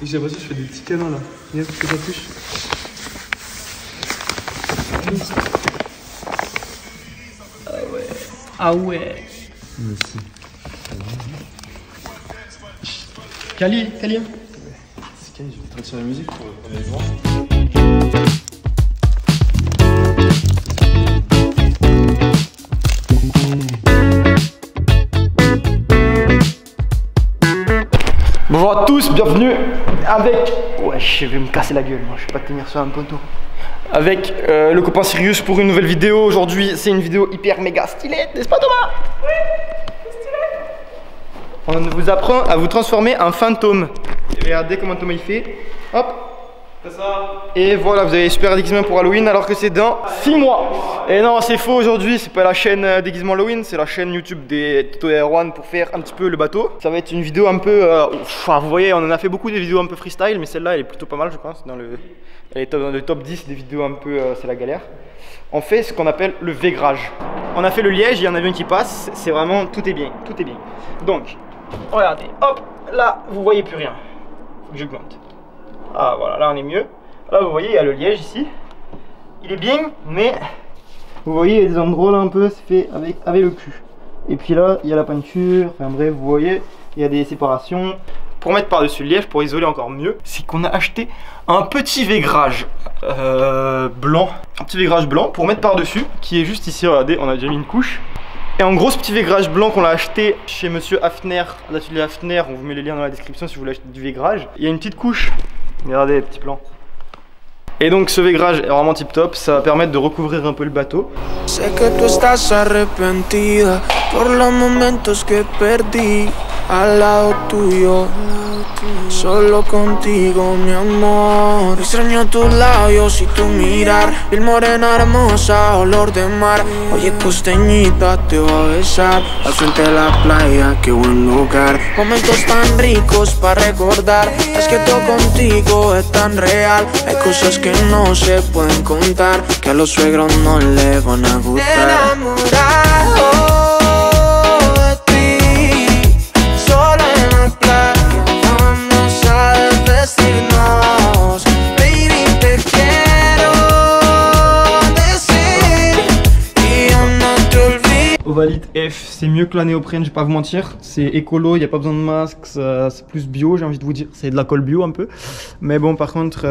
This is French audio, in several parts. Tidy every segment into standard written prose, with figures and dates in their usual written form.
Et j'ai l'impression que je fais des petits câlins là. Regarde que ça touche. Ah ouais. Ah ouais. Merci. Kali. C'est Kali, je vais te sur la musique pour les voir. Bonjour à tous, bienvenue avec... Ouais, je vais me casser la gueule, moi je vais pas tenir sur un poteau. Avec le copain Sirius pour une nouvelle vidéo. Aujourd'hui, c'est une vidéo hyper méga stylée, n'est-ce pas Thomas? Oui, c'est stylé. On vous apprend à vous transformer en fantôme. Et regardez comment Thomas il fait. Hop. C'est ça. Et voilà, vous avez super déguisement pour Halloween alors que c'est dans 6 mois. Et non, c'est faux aujourd'hui, c'est pas la chaîne déguisement Halloween, c'est la chaîne YouTube des Toto et Erwan pour faire un petit peu le bateau. Ça va être une vidéo un peu... vous voyez, on en a fait beaucoup des vidéos un peu freestyle, mais celle-là elle est plutôt pas mal, je pense. Elle est dans le top 10 des vidéos un peu... c'est la galère. On fait ce qu'on appelle le végrage. On a fait le liège, il y en a un qui passe, c'est vraiment... Tout est bien, tout est bien. Donc, regardez, hop, là, vous voyez plus rien. Faut que j'augmente. Ah voilà, là on est mieux. Là vous voyez, il y a le liège ici. Il est bien, mais vous voyez, il y a des endroits là un peu, c'est fait avec le cul. Et puis là, il y a la peinture, enfin bref, vous voyez, il y a des séparations. Pour mettre par-dessus le liège, pour isoler encore mieux, c'est qu'on a acheté un petit végrage blanc. Un petit végrage blanc pour mettre par-dessus, qui est juste ici, regardez, on a déjà mis une couche. Et en gros, ce petit végrage blanc qu'on a acheté chez Monsieur Hafner, l'atelier Hafner, on vous met les liens dans la description si vous voulez acheter du végrage. Il y a une petite couche, regardez les petits plans. Et donc ce végrage est vraiment tip top, ça va permettre de recouvrir un peu le bateau. Sé que tú estás arrepentida por los momentos que perdí al lado tuyo. Solo contigo, mi amor. Extraño tus labios y tu mirar. Piel morena hermosa, olor de mar. Oye, costeñita, te voy a besar al frente de la playa, qué buen lugar. Momentos tan ricos para recordar. Es que todo contigo es tan real. Hay cosas que no se pueden contar, que a los suegros no le van a gustar. Enamorado. Ovalite F, c'est mieux que la néoprène, je vais pas vous mentir. C'est écolo, il n'y a pas besoin de masque, c'est plus bio, j'ai envie de vous dire. C'est de la colle bio un peu. Mais bon, par contre,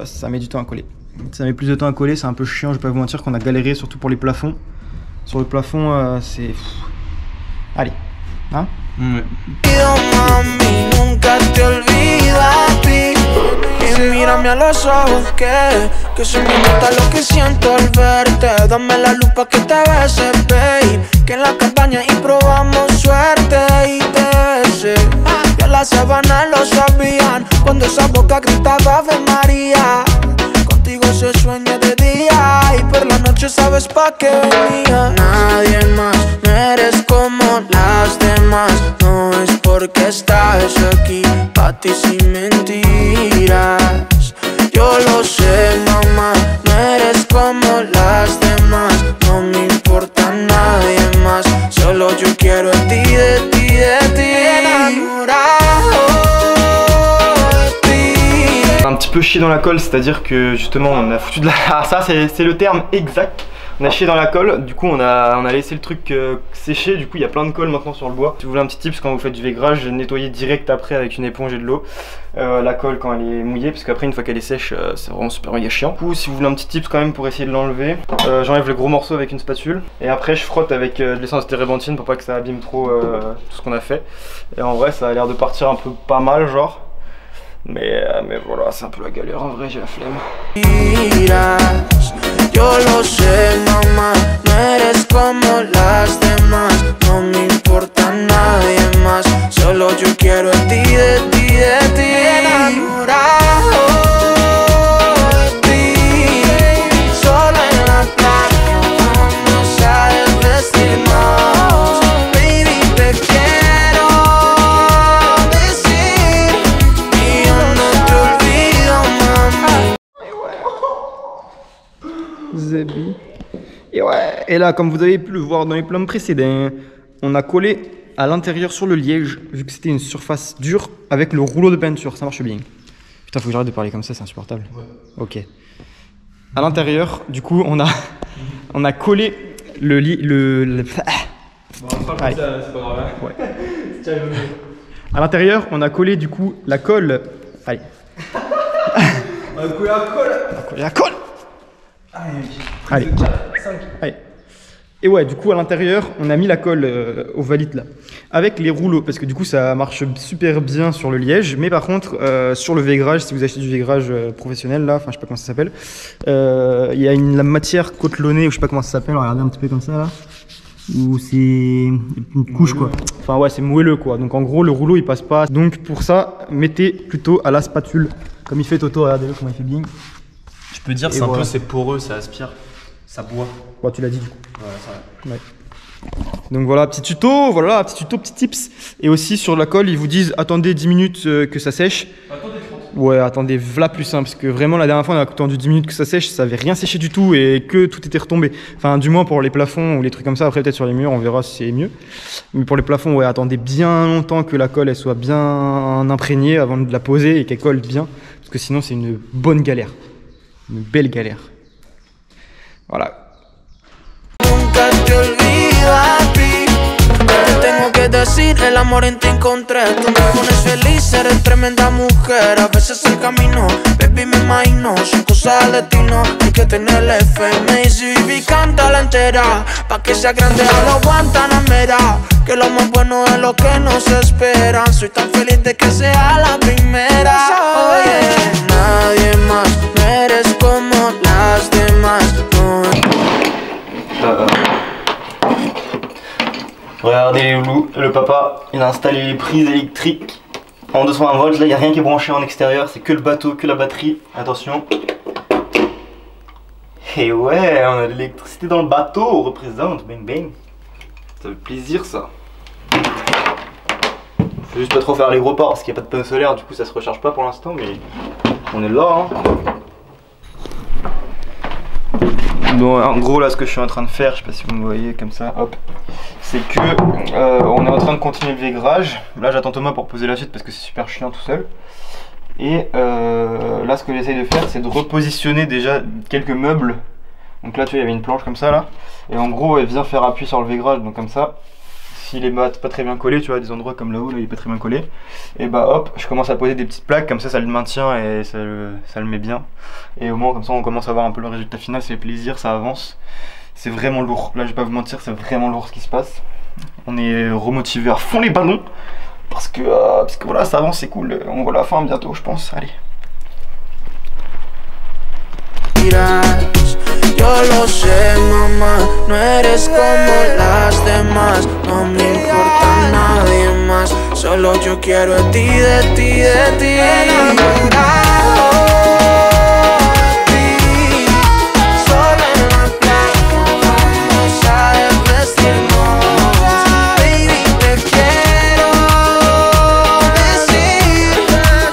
ça met du temps à coller. Ça met plus de temps à coller, c'est un peu chiant, je vais pas vous mentir qu'on a galéré, surtout pour les plafonds. Sur le plafond, c'est... Allez, hein? Ouais. Mírame a los ojos que se me nota lo que siento al verte. Dame la luz pa' que te bese, babe. Que en la cabaña y probamos suerte y te besé. Ya las sábanas lo sabían cuando esa boca gritaba Ave María. Contigo se sueña de día y por la noche sabes pa' qué venía. Nadie más, no eres como las demás. No es porque estás aquí, pa' ti sin mentiras. Yo lo sé, mamá, no eres como las demás. No me importa nadie más, solo yo quiero de ti, de ti, de ti. Enamorado de ti. Un petit peu chier dans la colle, c'est-à-dire que justement on a foutu de la... Ah, ça c'est le terme exact. On a chié dans la colle, du coup on a laissé le truc sécher, du coup il y a plein de colle maintenant sur le bois. Si vous voulez un petit tips quand vous faites du végrage, nettoyez direct après avec une éponge et de l'eau la colle quand elle est mouillée, parce qu'après une fois qu'elle est sèche c'est vraiment super méga chiant. Du coup si vous voulez un petit tips quand même pour essayer de l'enlever, j'enlève le gros morceau avec une spatule et après je frotte avec de l'essence de térébenthine pour pas que ça abîme trop tout ce qu'on a fait. Et en vrai ça a l'air de partir un peu pas mal genre. Mais voilà, c'est un peu la galère en vrai, j'ai la flemme. Yo lo sé, mamá, no eres como las demás. No me importa nadie más, solo yo quiero de ti, de ti, de ti. Enamorado de ti, solo en la playa vamos a desvestirnos. Baby, te quiero decir y yo no te olvido, mami. Zébi. Et ouais, et là comme vous avez pu le voir dans les plans précédents, on a collé à l'intérieur sur le liège, vu que c'était une surface dure, avec le rouleau de peinture, ça marche bien. Putain, faut que j'arrête de parler comme ça, c'est insupportable. Ouais. Ok. À l'intérieur, du coup, on a collé le lit. Bon, on fera comme ça, c'est pas grave. Ouais. À l'intérieur, on a collé du coup la colle. Allez. On a collé la colle. On a collé la colle. Allez. 4, 5. Allez. Et ouais, du coup, à l'intérieur, on a mis la colle au valide là, avec les rouleaux, parce que du coup, ça marche super bien sur le liège. Mais par contre, sur le vaigrage, si vous achetez du vaigrage professionnel, là, enfin, je sais pas comment ça s'appelle, il y a la matière cotelonnée, ou je sais pas comment ça s'appelle, regardez un petit peu comme ça là, où c'est une couche quoi. Enfin, ouais, c'est moelleux quoi. Donc en gros, le rouleau il passe pas. Donc pour ça, mettez plutôt à la spatule, comme il fait Toto, regardez-le comment il fait bien. Je peux dire, c'est un peu, c'est poreux, ça aspire, ça boit. Ouais, tu l'as dit du coup. Ouais, c'est vrai. Ouais. Donc voilà, petit tuto, petit tips. Et aussi sur la colle, ils vous disent attendez 10 minutes que ça sèche. Attendez 30. Ouais, attendez, voilà plus simple, parce que vraiment la dernière fois on a attendu 10 minutes que ça sèche, ça avait rien séché du tout et que tout était retombé. Enfin, du moins pour les plafonds ou les trucs comme ça, après peut-être sur les murs, on verra si c'est mieux. Mais pour les plafonds, ouais, attendez bien longtemps que la colle elle soit bien imprégnée avant de la poser et qu'elle colle bien, parce que sinon c'est une bonne galère. Une belle galère. Voilà. Nunca te olvido a ti. Te tengo que decir, el amor en ti encontré. Tú me pones feliz, eres tremenda mujer. A veces el camino, baby, me imagino. Son cosas del destino, hay que tenerle fe. Me dice, Vivi, cántala entera, pa' que sea grande a los Guantanamera. Que lo más bueno es lo que nos espera. Soy tan feliz de que sea la primera. Oye, nadie más, no eres como las demás. No. Regardez les loulous, le papa il a installé les prises électriques en 220 volts, là il n'y a rien qui est branché en extérieur, c'est que le bateau, que la batterie, attention. Et ouais, on a de l'électricité dans le bateau, on représente, bang bang. Ça fait plaisir ça. Faut juste pas trop faire les gros ports parce qu'il n'y a pas de panneau solaire, du coup ça se recharge pas pour l'instant, mais on est là hein. Donc en gros là ce que je suis en train de faire, je sais pas si vous me voyez comme ça, hop, c'est que on est en train de continuer le vaigrage. Là j'attends Thomas pour poser la suite parce que c'est super chiant tout seul. Et là ce que j'essaye de faire c'est de repositionner déjà quelques meubles. Donc là tu vois il y avait une planche comme ça là. Et en gros elle vient faire appui sur le vaigrage, donc comme ça. S'il est pas très bien collé, tu vois, des endroits comme là-haut, là, il est pas très bien collé, et bah hop, je commence à poser des petites plaques, comme ça le maintient et ça le met bien. Et au moins comme ça on commence à voir un peu le résultat final, c'est plaisir, ça avance. C'est vraiment lourd, là je vais pas vous mentir, c'est vraiment lourd ce qui se passe. On est remotivé à fond les ballons, parce que voilà, ça avance, c'est cool, on voit la fin bientôt je pense, allez. Yo lo sé, mamá, no eres como las demás. No me importa nadie más, solo yo quiero de ti, de ti, de ti. Enamorado de ti, solo en la playa vamos a desvestirnos. Baby, te quiero decir,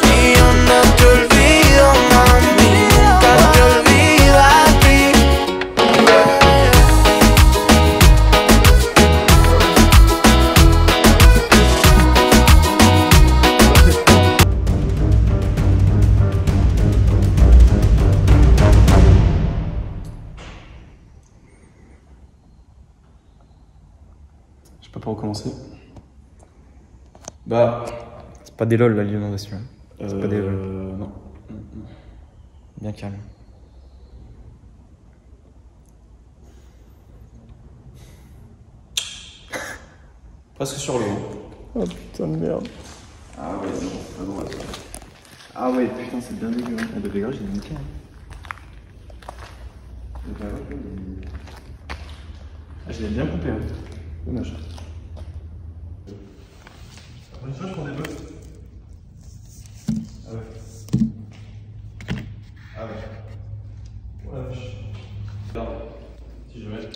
y yo no te olvido, mami, nunca te olvido a ti. Je sais pas pour recommencer. Bah. C'est pas des lol la l'inondation. C'est pas des lol. Non. Bien calme. Presque sur le haut. Oh putain de merde. Ah ouais, non, c'est pas drôle ça. Ah ouais, putain, c'est bien dégueu. Le vaigrage, il est nickel. Ah, je l'ai bien coupé, hein. Dommage. Une fois, je prends des bottes. Ah ouais. Ah ouais. Oh la vache. Regarde. Si je mets.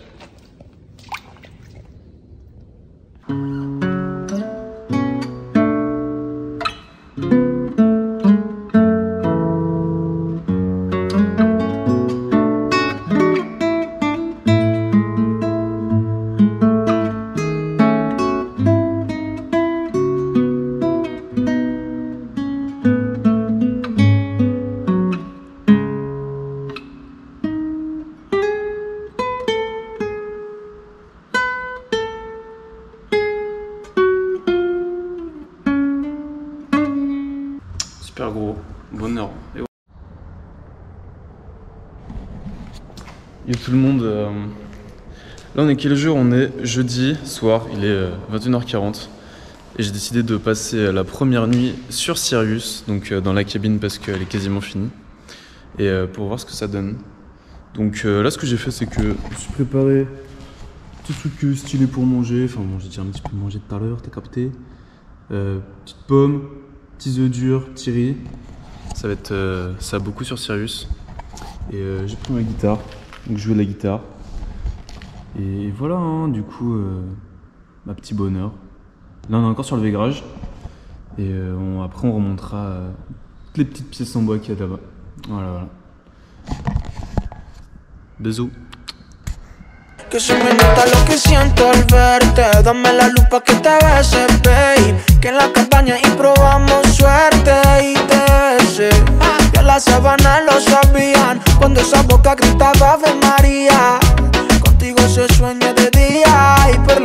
gros, bonheur. Et ouais. Yo tout le monde, là on est quel jour? On est jeudi soir, il est 21h40 et j'ai décidé de passer la première nuit sur Sirius, donc dans la cabine parce qu'elle est quasiment finie, et pour voir ce que ça donne. Donc là ce que j'ai fait c'est que je suis préparé petit truc stylé pour manger, enfin bon j'ai déjà un petit peu mangé tout à l'heure, t'as capté. Petite pomme, petits œufs durs, petit riz, ça va être ça beaucoup sur Sirius. Et j'ai pris ma guitare, donc je joue de la guitare. Et voilà, hein, du coup, ma petit bonheur. Là, on est encore sur le Végrage. Et après, on remontera toutes les petites pièces en bois qu'il y a là-bas. Voilà, voilà. Bisous. Que se me nota lo que siento al verte. Dame la luz pa' que te beses, babe. Que en la cabaña y probamos suerte y te besé. Ya las sábanas lo sabían cuando esa boca gritaba Ave María. Contigo se sueña de día y por la